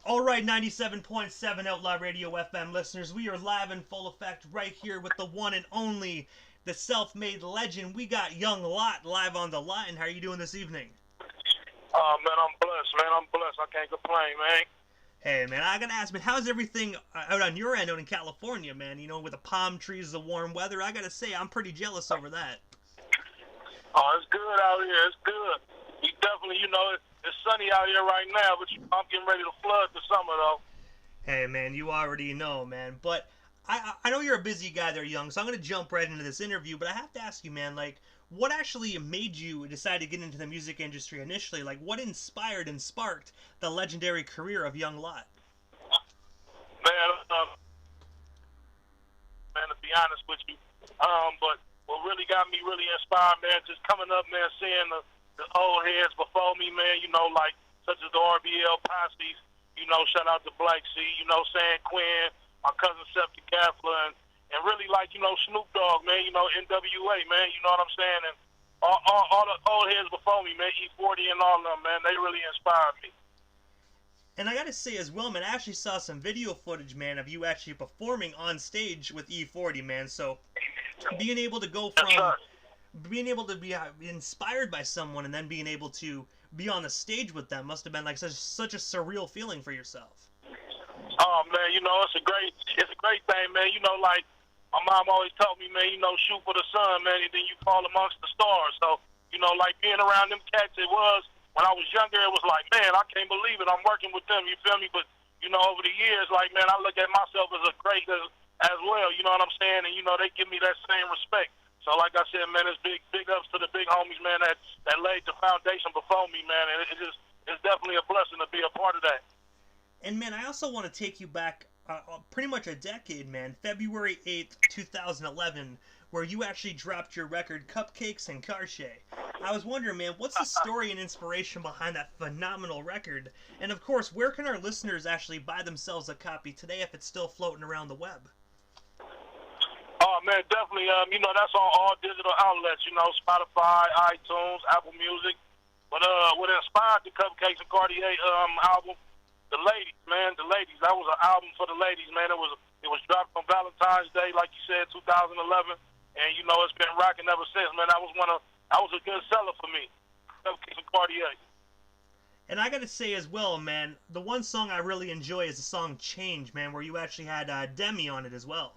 All right, 97.7 Outlaw Radio FM listeners, we are live in full effect right here with the one and only, the self-made legend. We got young Lott live on the line. How are you doing this evening? Oh, man, I'm blessed, man. I'm blessed. I can't complain, man. Hey, man, I gotta ask, man, how's everything out on your end out in California, man? You know, with the palm trees, the warm weather, I gotta say, I'm pretty jealous over that. Oh, it's good out here. It's good. You definitely, it's sunny out here right now, but I'm getting ready to flood the summer, though. Hey, man, you already know, man. But I know you're a busy guy there, young, so I'm going to jump right into this interview. But I have to ask you, man, like, what actually made you decide to get into the music industry initially? Like, what inspired and sparked the legendary career of young Lott? Man, to be honest with you, but what really got me really inspired, man, just coming up, man, seeing the old heads before me, man, like, such as the RBL Posses, shout out to Black Sea, San Quinn, my cousin Septic Kafla, and really, like, Snoop Dogg, man, NWA, man, you know what I'm saying? And all the old heads before me, man, E40 and all of them, man, they really inspired me. And I gotta say as well, man, I actually saw some video footage, man, of you actually performing on stage with E40, man, so being able to go from being able to be inspired by someone and then being able to be on the stage with them must have been like such a surreal feeling for yourself. Oh man, it's a great thing, man. Like my mom always told me, man, shoot for the sun, man, and then you fall amongst the stars. So, like being around them cats, it was when I was younger, it was like, man, I can't believe it. I'm working with them, you feel me? But over the years, like, man, I look at myself as a great as well. You know what I'm saying? And they give me that same respect. So, like I said, man, it's big ups to the big homies, man, that laid the foundation before me, man. And it's definitely a blessing to be a part of that. And, man, I also want to take you back pretty much a decade, man, February 8th, 2011, where you actually dropped your record, Cupcakes and Karshay. I was wondering, man, what's the story and inspiration behind that phenomenal record? And, of course, where can our listeners actually buy themselves a copy today if it's still floating around the web? Oh, man, definitely. That's on all digital outlets, Spotify, iTunes, Apple Music. But what inspired the Cupcakes and Cartier album, the ladies, man, that was an album for the ladies, man. It was dropped on Valentine's Day, like you said, 2011. And, it's been rocking ever since, man. That was a good seller for me, Cupcakes and Cartier. And I gotta say as well, man, the one song I really enjoy is the song Change, man, where you actually had Demi on it as well.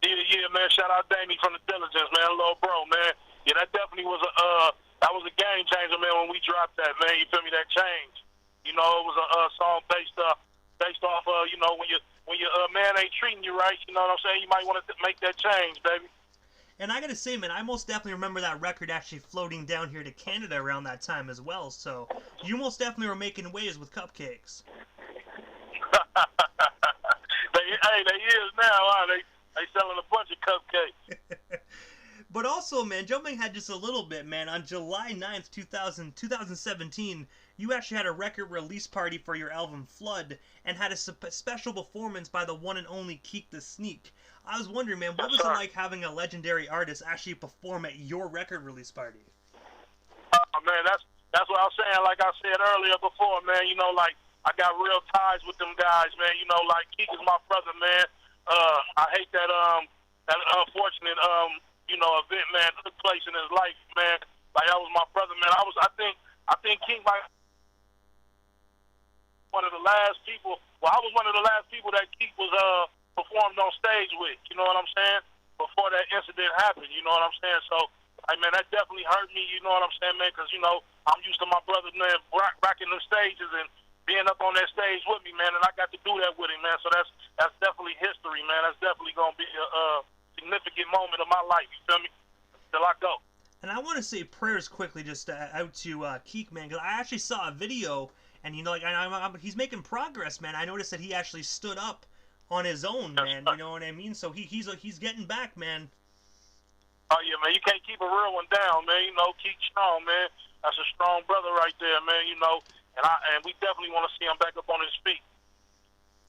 Yeah, man. Shout out Damie from the Diligence, man. Little bro, man. Yeah, that definitely was a game changer, man. When we dropped that, man, you feel me? That change. It was a song based off when your man ain't treating you right. You know what I'm saying? You might want to make that change, baby. And I gotta say, man, I most definitely remember that record actually floating down here to Canada around that time as well. So you most definitely were making waves with Cupcakes. They is now, huh? They selling a bunch of cupcakes. But also, man, jumping ahead just a little bit, man, on July 9th, 2017, you actually had a record release party for your album Flood and had a special performance by the one and only Keek the Sneak. I was wondering, man, what was it like having a legendary artist actually perform at your record release party? Oh, man, that's what I was saying. Like I said earlier before, man, like I got real ties with them guys, man. Like Keek is my brother, man. I hate that unfortunate event, man, took place in his life, man. Like that was my brother, man. I think King might one of the last people. Well, I was one of the last people that Keek was performed on stage with. You know what I'm saying? Before that incident happened, you know what I'm saying? So, man, that definitely hurt me. You know what I'm saying, man? Because I'm used to my brother, man, rocking the stages and being up on that stage with me, man, and I got to do that with him, man. So that's definitely history, man. That's definitely gonna be a significant moment of my life. You feel me? Till I go. And I want to say prayers quickly just out to Keek, man, because I actually saw a video, and he's making progress, man. I noticed that he actually stood up on his own, man. You know what I mean? So he's getting back, man. Oh yeah, man. You can't keep a real one down, man. Keek strong, man. That's a strong brother right there, man. And we definitely want to see him back up on his feet.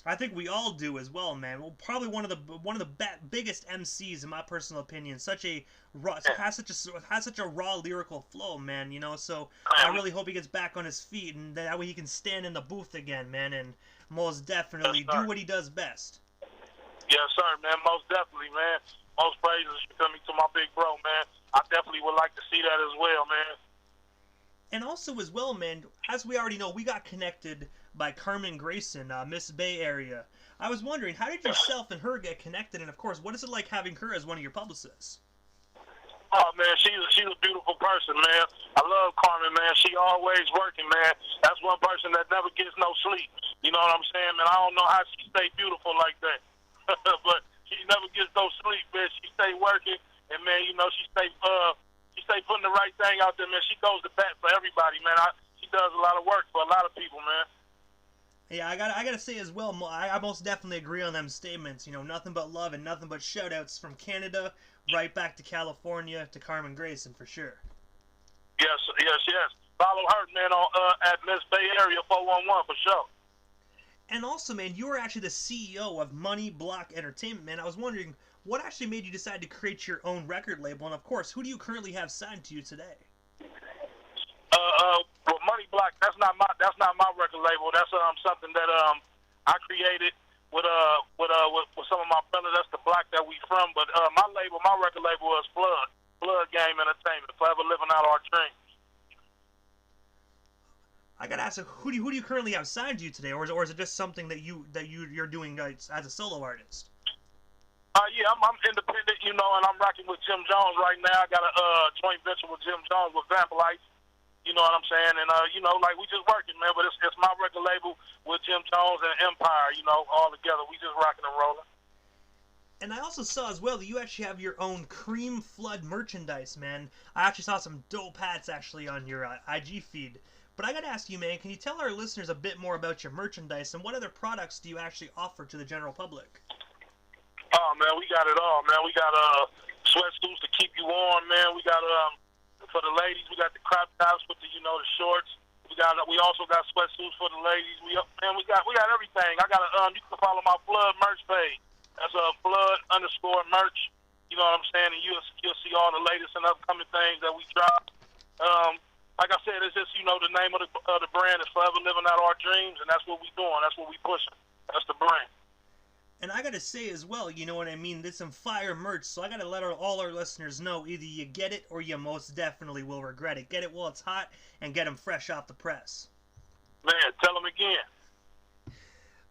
I think we all do as well, man. Well, probably one of the biggest MCs in my personal opinion. Such a raw Yeah. has such a raw lyrical flow, man. You know, so I really hope he gets back on his feet and that way he can stand in the booth again, man, and most Yes, definitely do sir. what he does best. Yes, sir, man. Most definitely, man. Most praises for coming to my big bro, man. I definitely would like to see that as well, man. And also as well, man, as we already know, we got connected by Carmen Grayson, Miss Bay Area. I was wondering, how did yourself and her get connected? And of course, what is it like having her as one of your publicists? Oh man, she's a beautiful person, man. I love Carmen, man. She always working, man. That's one person that never gets no sleep. You know what I'm saying, man? I don't know how she stay beautiful like that, but she never gets no sleep, man. She stay working, and man, you know, she stay putting the right thing out there, man. She goes to bat for everybody, man. She does a lot of work for a lot of people, man. Yeah, I gotta say as well, I most definitely agree on them statements. You know, nothing but love and nothing but shoutouts from Canada right back to California to Carmen Grayson for sure. Yes, yes, yes. Follow her, man, on at Miss Bay Area 411 for sure. And also, man, you are actually the CEO of Money Block Entertainment, man. I was wondering what actually made you decide to create your own record label, and of course, who do you currently have signed to you today? Well, Money Block, that's not my record label. That's something that I created with some of my brothers. That's the block that we from. But my record label is Flood Game Entertainment. Forever living out our dreams. I gotta ask, who do you currently have signed to you today, or is it just something that you're doing as a solo artist? Yeah, I'm independent, you know, and I'm rocking with Jim Jones right now. I got a joint venture with Jim Jones with Vampalites. You know what I'm saying? And, you know, like, we just working, man. But it's my record label with Jim Jones and Empire, you know, all together. We just rocking and rolling. And I also saw as well that you actually have your own Cream Flood merchandise, man. I actually saw some dope hats actually on your IG feed. But I gotta ask you, man, can you tell our listeners a bit more about your merchandise and what other products do you actually offer to the general public? Oh, man, we got it all, man. We got sweatsuits to keep you warm, man. We got for the ladies, we got the crop tops with the the shorts. We also got sweatsuits for the ladies. We got everything. I got you can follow my Flood merch page. That's Flood_merch. You know what I'm saying? And you'll see all the latest and upcoming things that we drop. Like I said, it's just the name of the brand is Forever Living Out Our Dreams, and that's what we doing. That's what we pushing. That's the brand. And I gotta say as well, you know what I mean? There's some fire merch, so I gotta let all our listeners know either you get it or you most definitely will regret it. Get it while it's hot and get them fresh off the press. Man, tell them again.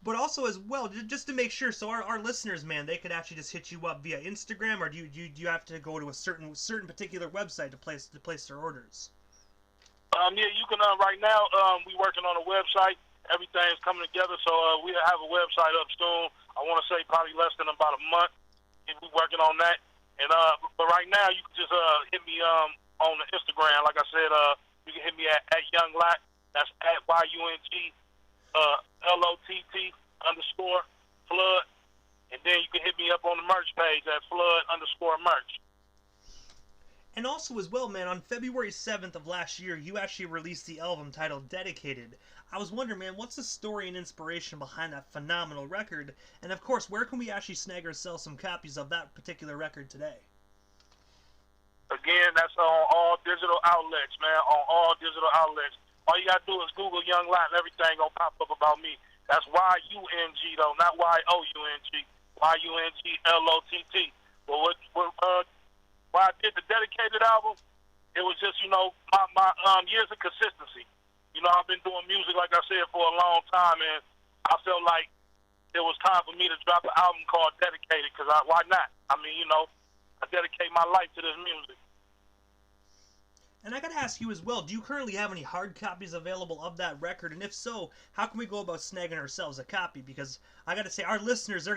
But also as well, just to make sure, so our listeners, man, they could actually just hit you up via Instagram, or do you have to go to a certain particular website to place their orders? Yeah, you can. Right now, we working on a website. Everything's coming together, so we'll have a website up soon. I want to say probably less than about a month. We're working on that. And but right now, you can just hit me on the Instagram. Like I said, you can hit me at Young Lott. That's at YUNG LOTT_Flood. And then you can hit me up on the merch page at Flood_merch. And also as well, man, on February 7th of last year, you actually released the album titled Dedicated. I was wondering, man, what's the story and inspiration behind that phenomenal record? And of course, where can we actually snag ourselves some copies of that particular record today? Again, that's on all digital outlets, man, on all digital outlets. All you got to do is Google Young Lott and everything going to pop up about me. That's YUNG, though, not YOUNG. YUNGLOTT. Well, why I did the Dedicated album, it was just, my years of consistency. I've been doing music, like I said, for a long time, and I felt like it was time for me to drop an album called Dedicated, because why not? I mean, I dedicate my life to this music. And I gotta ask you as well, do you currently have any hard copies available of that record? And if so, how can we go about snagging ourselves a copy? Because I gotta say, our listeners,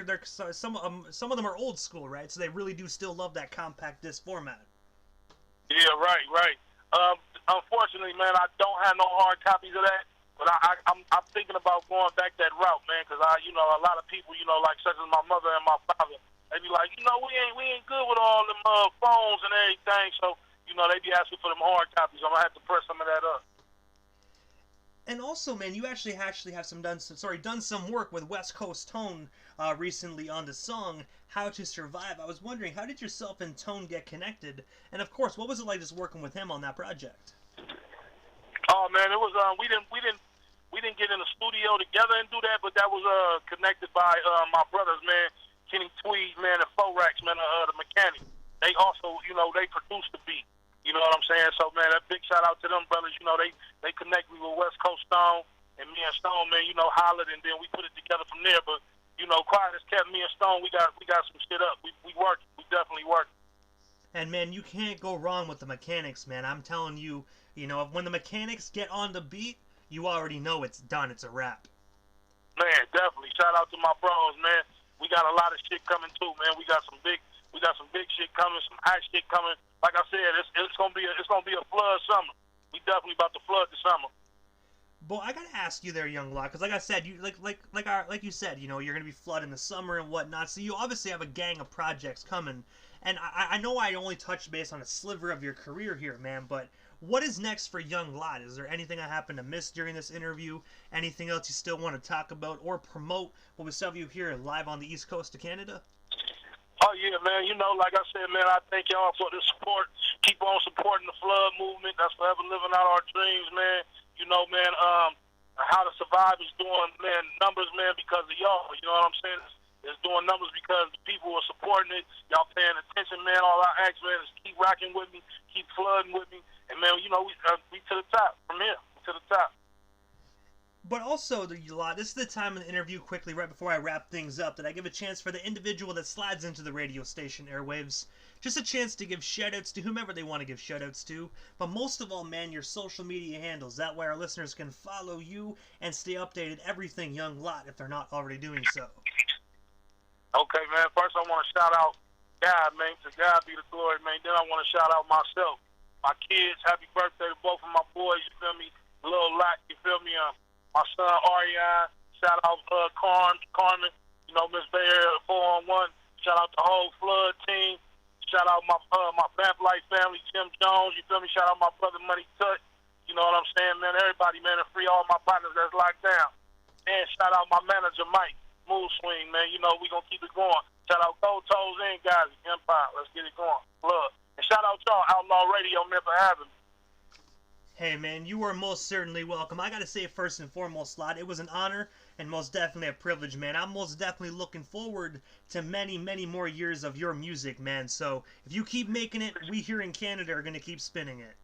some of them are old school, right? So they really do still love that compact disc format. Yeah, right. Unfortunately, man, I don't have no hard copies of that. But I'm thinking about going back that route, man, because a lot of people, like such as my mother and my father, they be like, we ain't good with all them phones and everything, so. They be asking for them hard copies. I'm going to have to press some of that up. And also, man, you actually have done some work with West Coast Tone recently on the song "How to Survive." I was wondering, how did yourself and Tone get connected? And of course, what was it like just working with him on that project? Oh man, it was we didn't get in the studio together and do that, but that was connected by my brothers, man, Kenny Tweed, man, and Forex, man, the mechanic. They also, they produced the beat. You know what I'm saying? So man, a big shout out to them brothers. They connect me with West Coast Stone, and me and Stone, man, hollered, and then we put it together from there. But quiet as kept, me and Stone, we got some shit up. We work. We definitely work. And man, you can't go wrong with the mechanics, man. I'm telling you, when the mechanics get on the beat, you already know it's done. It's a wrap. Man, definitely. Shout out to my bros, man. We got a lot of shit coming too, man. We got some big shit coming, some hot shit coming. Like I said, it's gonna be a flood summer. We definitely about to flood the summer. But I gotta ask you there, young Lott, because like I said, like you said, you're gonna be flooding the summer and whatnot. So you obviously have a gang of projects coming. And I know I only touched base on a sliver of your career here, man, but what is next for young Lott? Is there anything I happen to miss during this interview? Anything else you still want to talk about or promote what we saw you here live on the East Coast of Canada? Oh, yeah, man. Like I said, man, I thank y'all for the support. Keep on supporting the flood movement. That's forever living out our dreams, man. Man, How to Survive is doing, man, numbers, man, because of y'all. You know what I'm saying? It's doing numbers because the people are supporting it. Y'all paying attention, man. All I ask, man, is keep rocking with me, keep flooding with me. And, man, we to the top from here, to the top. But also, Lott, this is the time in the interview, quickly, right before I wrap things up, that I give a chance for the individual that slides into the radio station airwaves. Just a chance to give shoutouts to whomever they want to give shoutouts to. But most of all, man, your social media handles. That way our listeners can follow you and stay updated everything young Lott if they're not already doing so. Okay, man. First, I want to shout out God, man. To God be the glory, man. Then I want to shout out myself, my kids. Happy birthday to both of my boys. You feel me? Lil Lott, you feel me? My son Ariane. Shout out Carmen. Miss Bay Area 4-on-1. Shout out the whole flood team. Shout out my Vamp Life family, Jim Jones. You feel me? Shout out my brother Money Tut. You know what I'm saying, man? Everybody, man, and free all my partners that's locked down. And shout out my manager Mike. Mood swing, man. We gonna keep it going. Shout out Cold Toes and guys, Empire. Let's get it going. Love. And shout out y'all, Outlaw Radio, man, for having me. Hey, man, you are most certainly welcome. I gotta say, first and foremost, Lott, it was an honor and most definitely a privilege, man. I'm most definitely looking forward to many, many more years of your music, man. So if you keep making it, we here in Canada are gonna keep spinning it.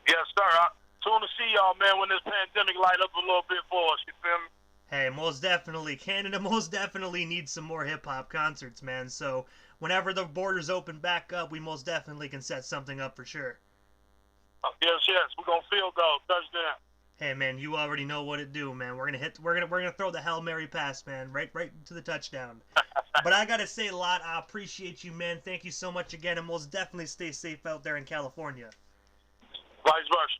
Yes, sir. Soon to see y'all, man, when this pandemic light up a little bit for us. You feel me? Hey, most definitely. Canada most definitely needs some more hip-hop concerts, man. So whenever the borders open back up, we most definitely can set something up for sure. Yes. We're going to field goal. Touchdown. Hey, man, you already know what it do, man. We're gonna throw the Hail Mary pass, man, right to the touchdown. But I gotta say, Lott, I appreciate you, man. Thank you so much again, and most definitely stay safe out there in California. Vice versa.